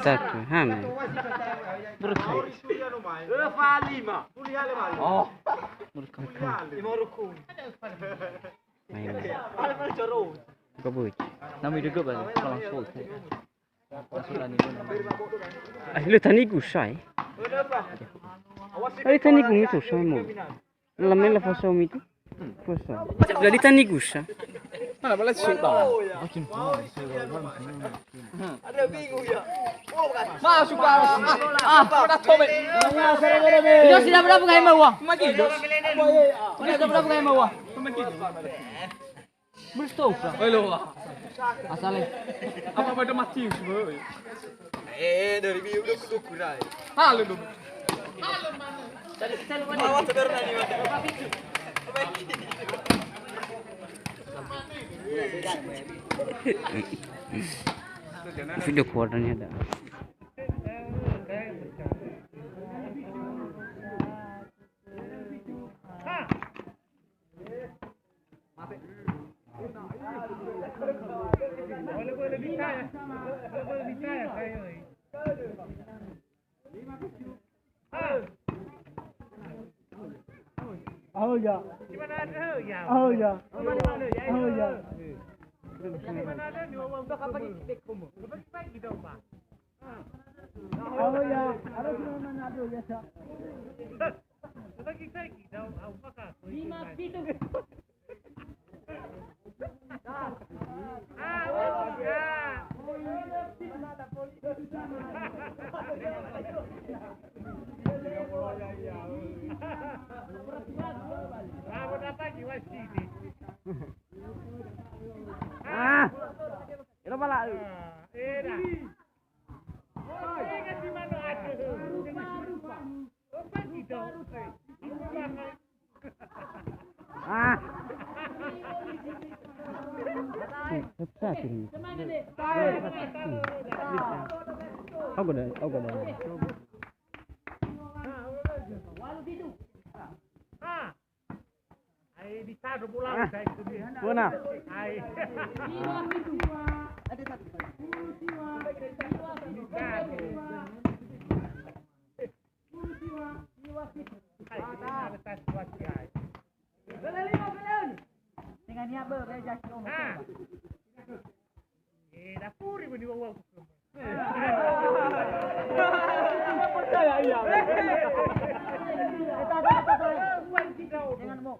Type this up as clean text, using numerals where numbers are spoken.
Satu, ham. Kabut. Lu tani gusai. Ai tani gumi tu sai mo. Lamela fa so mi tu. Forse. Jadi tani gusa. Mana boleh sudah. Ada bingung ya. Masuk dah tobe. Itu sudah berapa kali mau? Makin. Sudah berapa kali mau? Makin. Berstop. Halo. Asalnya. Apa pada mati semua? Dari bingung udah kudukurai. Halo dong. Awas saudara nih. Video quarternya ada. Oh ya. Gimana ada ya? Oh ya. Mana ya? Oh ya. Gimana ada ni orang dah kapag itik ko mo. Kapag pagi daw ba? Oh ya. Ada sino man nado ya sa. Kapag itik daw au baka. 5 pitu. Ah, oh ya. Bravo da pagi wasiti. Ira pala. Era. Oh, ingat di mana ada. Oh, pagi daw. Susah sih. Aku dah. Ah. Ai ditado pulang saya itu dia. Mana? Ai. Ada satu. Dengan niat bereja kilo. Dapuri mo di wawa ko. Percaya iya. Dengan mo.